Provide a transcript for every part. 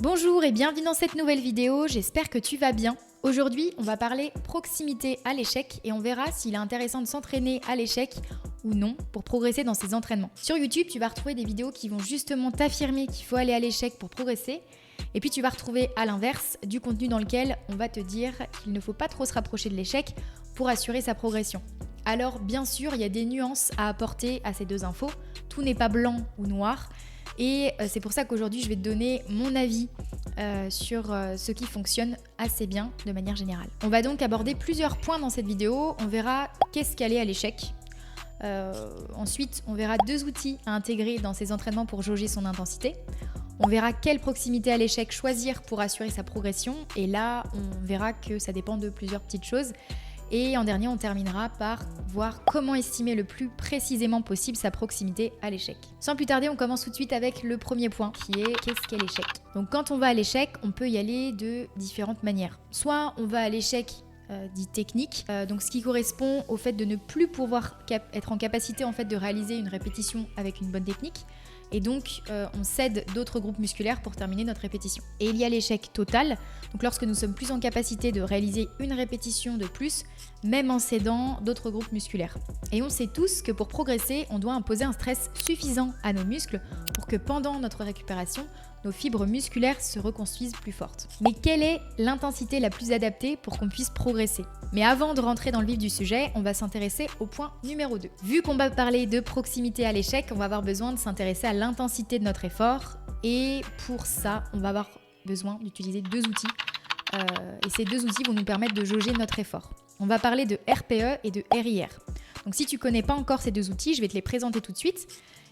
Bonjour et bienvenue dans cette nouvelle vidéo, j'espère que tu vas bien. Aujourd'hui, on va parler proximité à l'échec et on verra s'il est intéressant de s'entraîner à l'échec ou non pour progresser dans ses entraînements. Sur YouTube, tu vas retrouver des vidéos qui vont justement t'affirmer qu'il faut aller à l'échec pour progresser. Et puis tu vas retrouver à l'inverse du contenu dans lequel on va te dire qu'il ne faut pas trop se rapprocher de l'échec pour assurer sa progression. Alors bien sûr, il y a des nuances à apporter à ces deux infos. Tout n'est pas blanc ou noir. Et c'est pour ça qu'aujourd'hui, je vais te donner mon avis sur ce qui fonctionne assez bien de manière générale. On va donc aborder plusieurs points dans cette vidéo. On verra qu'est-ce qu'aller à l'échec. Ensuite, on verra deux outils à intégrer dans ses entraînements pour jauger son intensité. On verra quelle proximité à l'échec choisir pour assurer sa progression. Et là, on verra que ça dépend de plusieurs petites choses. Et en dernier, on terminera par voir comment estimer le plus précisément possible sa proximité à l'échec. Sans plus tarder, on commence tout de suite avec le premier point qui est qu'est-ce qu'est l'échec. Donc quand on va à l'échec, on peut y aller de différentes manières. Soit on va à l'échec dit technique, donc ce qui correspond au fait de ne plus pouvoir être en capacité en fait de réaliser une répétition avec une bonne technique. Et donc, on cède d'autres groupes musculaires pour terminer notre répétition. Et il y a l'échec total, donc lorsque nous sommes plus en capacité de réaliser une répétition de plus, même en cédant d'autres groupes musculaires. Et on sait tous que pour progresser, on doit imposer un stress suffisant à nos muscles pour que pendant notre récupération, nos fibres musculaires se reconstruisent plus fortes. Mais quelle est l'intensité la plus adaptée pour qu'on puisse progresser ? Mais avant de rentrer dans le vif du sujet, on va s'intéresser au point numéro 2. Vu qu'on va parler de proximité à l'échec, on va avoir besoin de s'intéresser à l'intensité de notre effort. Et pour ça, on va avoir besoin d'utiliser deux outils. Et ces deux outils vont nous permettre de jauger notre effort. On va parler de RPE et de RIR. Donc si tu ne connais pas encore ces deux outils, je vais te les présenter tout de suite.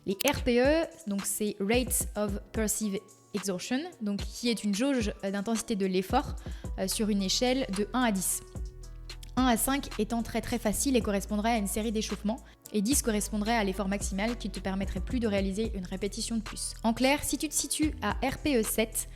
Les RPE, donc c'est Rate of Perceived Exhaustion, donc qui est une jauge d'intensité de l'effort sur une échelle de 1 à 10. 1 à 5 étant très très facile et correspondrait à une série d'échauffements, et 10 correspondrait à l'effort maximal qui ne te permettrait plus de réaliser une répétition de plus. En clair, si tu te situes à RPE 7,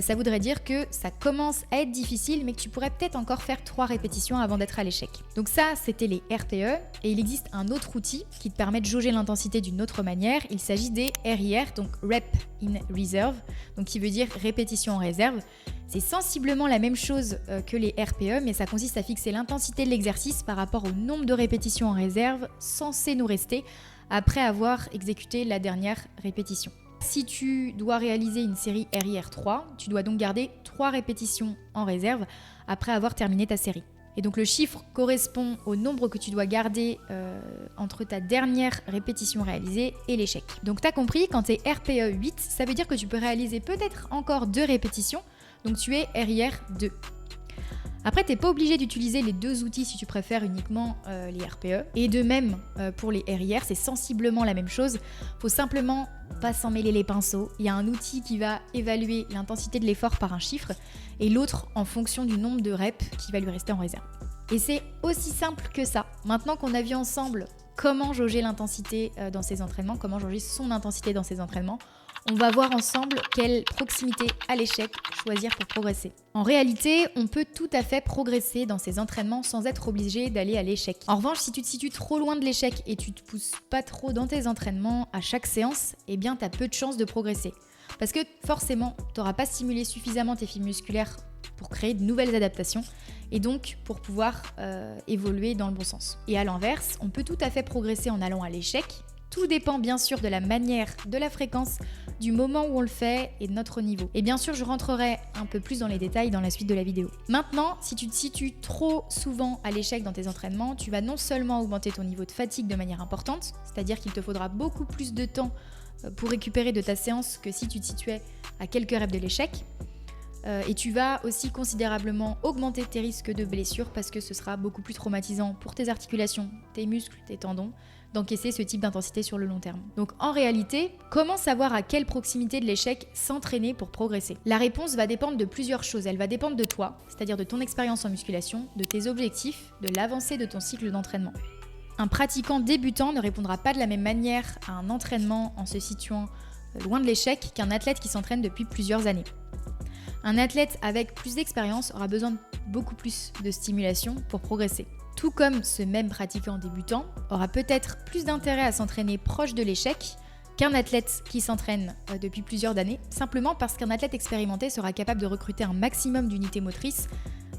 ça voudrait dire que ça commence à être difficile, mais que tu pourrais peut-être encore faire 3 répétitions avant d'être à l'échec. Donc ça, c'était les RPE, et il existe un autre outil qui te permet de jauger l'intensité d'une autre manière. Il s'agit des RIR, donc Rep in Reserve, donc qui veut dire répétition en réserve. C'est sensiblement la même chose que les RPE, mais ça consiste à fixer l'intensité de l'exercice par rapport au nombre de répétitions en réserve censées nous rester après avoir exécuté la dernière répétition. Si tu dois réaliser une série RIR 3, tu dois donc garder 3 répétitions en réserve après avoir terminé ta série. Et donc le chiffre correspond au nombre que tu dois garder entre ta dernière répétition réalisée et l'échec. Donc tu as compris, quand tu es RPE 8, ça veut dire que tu peux réaliser peut-être encore 2 répétitions, donc tu es RIR 2. Après, tu n'es pas obligé d'utiliser les deux outils si tu préfères uniquement les RPE. Et de même, pour les RIR, c'est sensiblement la même chose. Il faut simplement pas s'en mêler les pinceaux. Il y a un outil qui va évaluer l'intensité de l'effort par un chiffre et l'autre en fonction du nombre de reps qui va lui rester en réserve. Et c'est aussi simple que ça. Maintenant qu'on a vu ensemble comment jauger l'intensité dans ses entraînements, comment jauger son intensité dans ses entraînements, on va voir ensemble quelle proximité à l'échec choisir pour progresser. En réalité, on peut tout à fait progresser dans ses entraînements sans être obligé d'aller à l'échec. En revanche, si tu te situes trop loin de l'échec et tu te pousses pas trop dans tes entraînements à chaque séance, eh bien tu as peu de chances de progresser. Parce que forcément, tu n'auras pas stimulé suffisamment tes fibres musculaires pour créer de nouvelles adaptations et donc pour pouvoir évoluer dans le bon sens. Et à l'inverse, on peut tout à fait progresser en allant à l'échec. Tout dépend bien sûr de la manière, de la fréquence, du moment où on le fait et de notre niveau. Et bien sûr, je rentrerai un peu plus dans les détails dans la suite de la vidéo. Maintenant, si tu te situes trop souvent à l'échec dans tes entraînements, tu vas non seulement augmenter ton niveau de fatigue de manière importante, c'est-à-dire qu'il te faudra beaucoup plus de temps pour récupérer de ta séance que si tu te situais à quelques reps de l'échec, et tu vas aussi considérablement augmenter tes risques de blessures parce que ce sera beaucoup plus traumatisant pour tes articulations, tes muscles, tes tendons, d'encaisser ce type d'intensité sur le long terme. Donc en réalité, comment savoir à quelle proximité de l'échec s'entraîner pour progresser ? La réponse va dépendre de plusieurs choses. Elle va dépendre de toi, c'est-à-dire de ton expérience en musculation, de tes objectifs, de l'avancée de ton cycle d'entraînement. Un pratiquant débutant ne répondra pas de la même manière à un entraînement en se situant loin de l'échec qu'un athlète qui s'entraîne depuis plusieurs années. Un athlète avec plus d'expérience aura besoin de beaucoup plus de stimulation pour progresser. Tout comme ce même pratiquant débutant aura peut-être plus d'intérêt à s'entraîner proche de l'échec qu'un athlète qui s'entraîne depuis plusieurs années, simplement parce qu'un athlète expérimenté sera capable de recruter un maximum d'unités motrices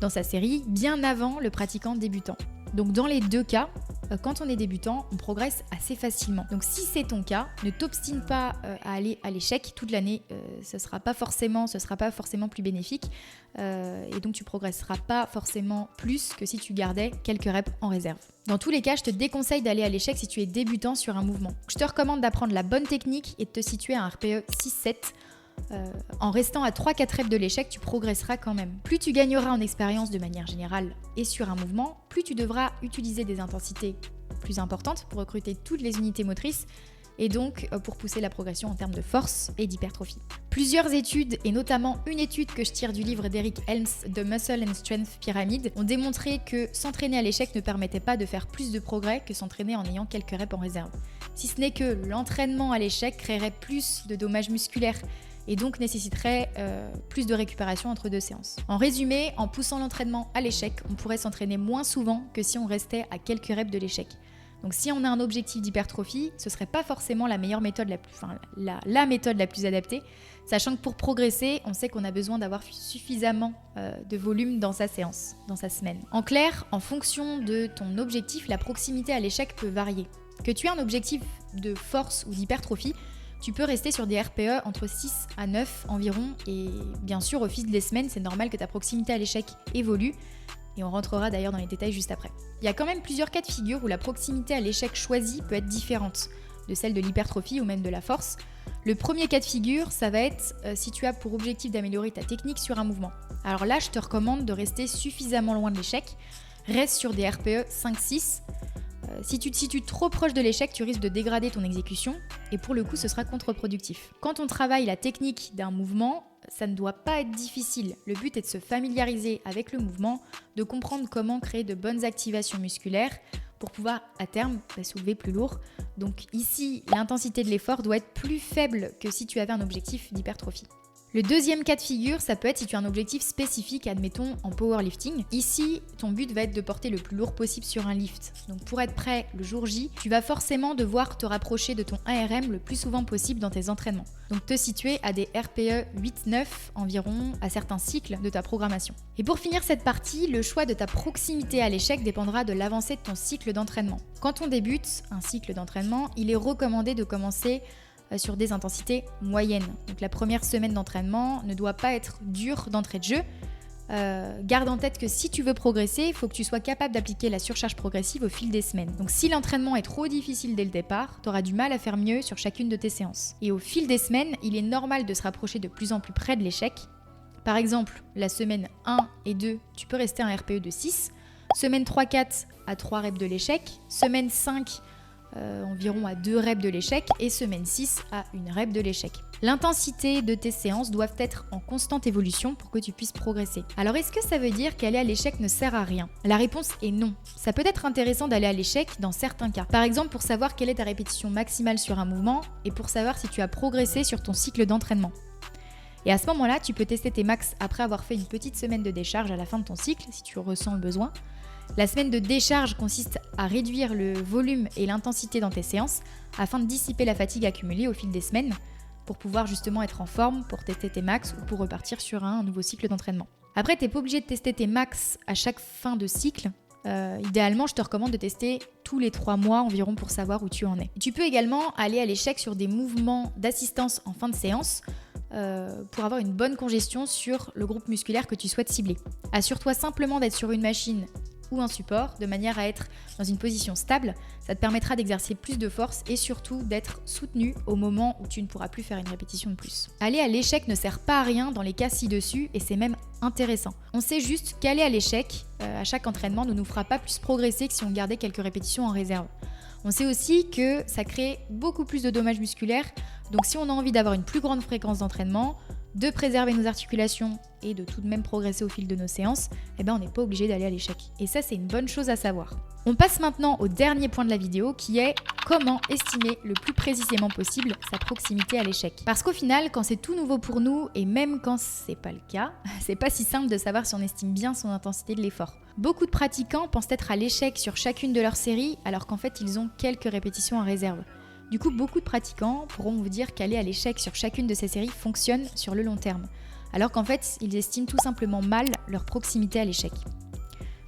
dans sa série bien avant le pratiquant débutant. Donc dans les deux cas, quand on est débutant, on progresse assez facilement. Donc si c'est ton cas, ne t'obstine pas à aller à l'échec toute l'année, ce sera pas forcément plus bénéfique et donc tu progresseras pas forcément plus que si tu gardais quelques reps en réserve. Dans tous les cas, je te déconseille d'aller à l'échec si tu es débutant sur un mouvement. Je te recommande d'apprendre la bonne technique et de te situer à un RPE 6-7. En restant à 3-4 reps de l'échec, tu progresseras quand même. Plus tu gagneras en expérience de manière générale et sur un mouvement, plus tu devras utiliser des intensités plus importantes pour recruter toutes les unités motrices et donc pour pousser la progression en termes de force et d'hypertrophie. Plusieurs études, et notamment une étude que je tire du livre d'Eric Helms, The Muscle and Strength Pyramid, ont démontré que s'entraîner à l'échec ne permettait pas de faire plus de progrès que s'entraîner en ayant quelques reps en réserve. Si ce n'est que l'entraînement à l'échec créerait plus de dommages musculaires et donc nécessiterait plus de récupération entre deux séances. En résumé, en poussant l'entraînement à l'échec, on pourrait s'entraîner moins souvent que si on restait à quelques reps de l'échec. Donc si on a un objectif d'hypertrophie, ce ne serait pas forcément la meilleure méthode, la méthode la plus adaptée, sachant que pour progresser, on sait qu'on a besoin d'avoir suffisamment de volume dans sa séance, dans sa semaine. En clair, en fonction de ton objectif, la proximité à l'échec peut varier. Que tu aies un objectif de force ou d'hypertrophie, tu peux rester sur des RPE entre 6 à 9 environ et bien sûr au fil des semaines, c'est normal que ta proximité à l'échec évolue et on rentrera d'ailleurs dans les détails juste après. Il y a quand même plusieurs cas de figure où la proximité à l'échec choisie peut être différente de celle de l'hypertrophie ou même de la force. Le premier cas de figure, ça va être si tu as pour objectif d'améliorer ta technique sur un mouvement. Alors là, je te recommande de rester suffisamment loin de l'échec, reste sur des RPE 5-6. Si tu te situes trop proche de l'échec, tu risques de dégrader ton exécution et pour le coup, ce sera contre-productif. Quand on travaille la technique d'un mouvement, ça ne doit pas être difficile. Le but est de se familiariser avec le mouvement, de comprendre comment créer de bonnes activations musculaires pour pouvoir à terme soulever plus lourd. Donc ici, l'intensité de l'effort doit être plus faible que si tu avais un objectif d'hypertrophie. Le deuxième cas de figure, ça peut être si tu as un objectif spécifique, admettons en powerlifting. Ici, ton but va être de porter le plus lourd possible sur un lift. Donc pour être prêt le jour J, tu vas forcément devoir te rapprocher de ton ARM le plus souvent possible dans tes entraînements. Donc te situer à des RPE 8-9 environ à certains cycles de ta programmation. Et pour finir cette partie, le choix de ta proximité à l'échec dépendra de l'avancée de ton cycle d'entraînement. Quand on débute un cycle d'entraînement, il est recommandé de commencer sur des intensités moyennes. Donc la première semaine d'entraînement ne doit pas être dure d'entrée de jeu. Garde en tête que si tu veux progresser, il faut que tu sois capable d'appliquer la surcharge progressive au fil des semaines. Donc si l'entraînement est trop difficile dès le départ, tu auras du mal à faire mieux sur chacune de tes séances. Et au fil des semaines, il est normal de se rapprocher de plus en plus près de l'échec. Par exemple, la semaine 1 et 2, tu peux rester à un RPE de 6. Semaine 3-4 à 3 reps de l'échec. Semaine 5 environ à 2 reps de l'échec et semaine 6 à 1 rep de l'échec. L'intensité de tes séances doivent être en constante évolution pour que tu puisses progresser. Alors est-ce que ça veut dire qu'aller à l'échec ne sert à rien? La réponse est non. Ça peut être intéressant d'aller à l'échec dans certains cas. Par exemple pour savoir quelle est ta répétition maximale sur un mouvement et pour savoir si tu as progressé sur ton cycle d'entraînement. Et à ce moment-là, tu peux tester tes max après avoir fait une petite semaine de décharge à la fin de ton cycle si tu ressens le besoin. La semaine de décharge consiste à réduire le volume et l'intensité dans tes séances afin de dissiper la fatigue accumulée au fil des semaines pour pouvoir justement être en forme pour tester tes max ou pour repartir sur un nouveau cycle d'entraînement. Après, tu n'es pas obligé de tester tes max à chaque fin de cycle. Idéalement, je te recommande de tester tous les 3 mois environ pour savoir où tu en es. Tu peux également aller à l'échec sur des mouvements d'assistance en fin de séance pour avoir une bonne congestion sur le groupe musculaire que tu souhaites cibler. Assure-toi simplement d'être sur une machine ou un support, de manière à être dans une position stable. Ça te permettra d'exercer plus de force et surtout d'être soutenu au moment où tu ne pourras plus faire une répétition de plus. Aller à l'échec ne sert pas à rien dans les cas ci-dessus et c'est même intéressant. On sait juste qu'aller à l'échec à chaque entraînement ne nous fera pas plus progresser que si on gardait quelques répétitions en réserve. On sait aussi que ça crée beaucoup plus de dommages musculaires, donc si on a envie d'avoir une plus grande fréquence d'entraînement, de préserver nos articulations et de tout de même progresser au fil de nos séances, on n'est pas obligé d'aller à l'échec. Et ça, c'est une bonne chose à savoir. On passe maintenant au dernier point de la vidéo qui est comment estimer le plus précisément possible sa proximité à l'échec. Parce qu'au final, quand c'est tout nouveau pour nous et même quand c'est pas le cas, c'est pas si simple de savoir si on estime bien son intensité de l'effort. Beaucoup de pratiquants pensent être à l'échec sur chacune de leurs séries alors qu'en fait, ils ont quelques répétitions en réserve. Du coup, beaucoup de pratiquants pourront vous dire qu'aller à l'échec sur chacune de ces séries fonctionne sur le long terme, alors qu'en fait, ils estiment tout simplement mal leur proximité à l'échec.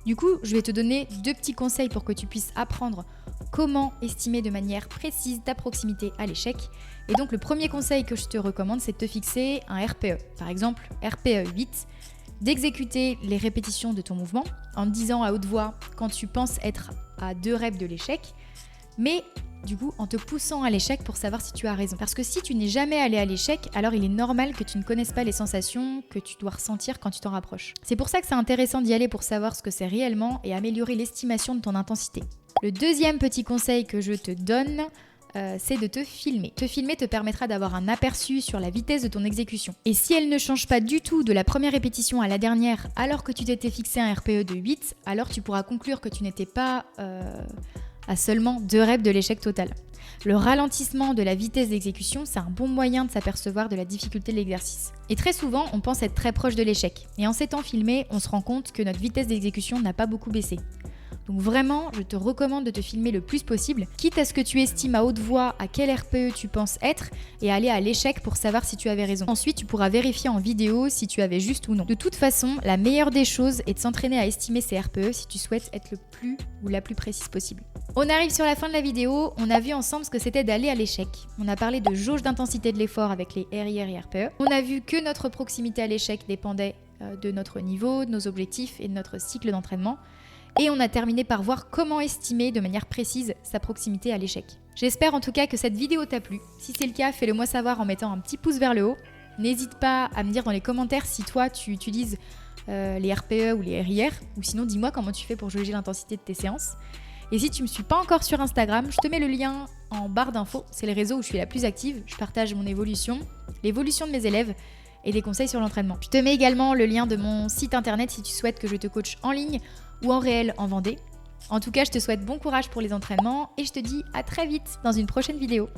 Du coup, je vais te donner 2 petits conseils pour que tu puisses apprendre comment estimer de manière précise ta proximité à l'échec. Et donc, le premier conseil que je te recommande, c'est de te fixer un RPE. Par exemple, RPE 8, d'exécuter les répétitions de ton mouvement en te disant à haute voix quand tu penses être à 2 reps de l'échec, mais du coup en te poussant à l'échec pour savoir si tu as raison. Parce que si tu n'es jamais allé à l'échec, alors il est normal que tu ne connaisses pas les sensations que tu dois ressentir quand tu t'en rapproches. C'est pour ça que c'est intéressant d'y aller pour savoir ce que c'est réellement et améliorer l'estimation de ton intensité. Le deuxième petit conseil que je te donne, c'est de te filmer. Te filmer te permettra d'avoir un aperçu sur la vitesse de ton exécution. Et si elle ne change pas du tout de la première répétition à la dernière alors que tu t'étais fixé un RPE de 8, alors tu pourras conclure que tu n'étais pas à seulement 2 reps de l'échec total. Le ralentissement de la vitesse d'exécution, c'est un bon moyen de s'apercevoir de la difficulté de l'exercice. Et très souvent, on pense être très proche de l'échec. Et en s'étant filmé, on se rend compte que notre vitesse d'exécution n'a pas beaucoup baissé. Donc vraiment, je te recommande de te filmer le plus possible, quitte à ce que tu estimes à haute voix à quel RPE tu penses être et aller à l'échec pour savoir si tu avais raison. Ensuite, tu pourras vérifier en vidéo si tu avais juste ou non. De toute façon, la meilleure des choses est de s'entraîner à estimer ses RPE si tu souhaites être le plus ou la plus précise possible. On arrive sur la fin de la vidéo, on a vu ensemble ce que c'était d'aller à l'échec. On a parlé de jauge d'intensité de l'effort avec les RIR et RPE. On a vu que notre proximité à l'échec dépendait de notre niveau, de nos objectifs et de notre cycle d'entraînement. Et on a terminé par voir comment estimer de manière précise sa proximité à l'échec. J'espère en tout cas que cette vidéo t'a plu. Si c'est le cas, fais-le moi savoir en mettant un petit pouce vers le haut. N'hésite pas à me dire dans les commentaires si toi tu utilises les RPE ou les RIR, ou sinon dis-moi comment tu fais pour jauger l'intensité de tes séances. Et si tu ne me suis pas encore sur Instagram, je te mets le lien en barre d'infos. C'est le réseau où je suis la plus active. Je partage mon évolution, l'évolution de mes élèves et des conseils sur l'entraînement. Je te mets également le lien de mon site internet si tu souhaites que je te coache en ligne ou en réel en Vendée. En tout cas, je te souhaite bon courage pour les entraînements et je te dis à très vite dans une prochaine vidéo.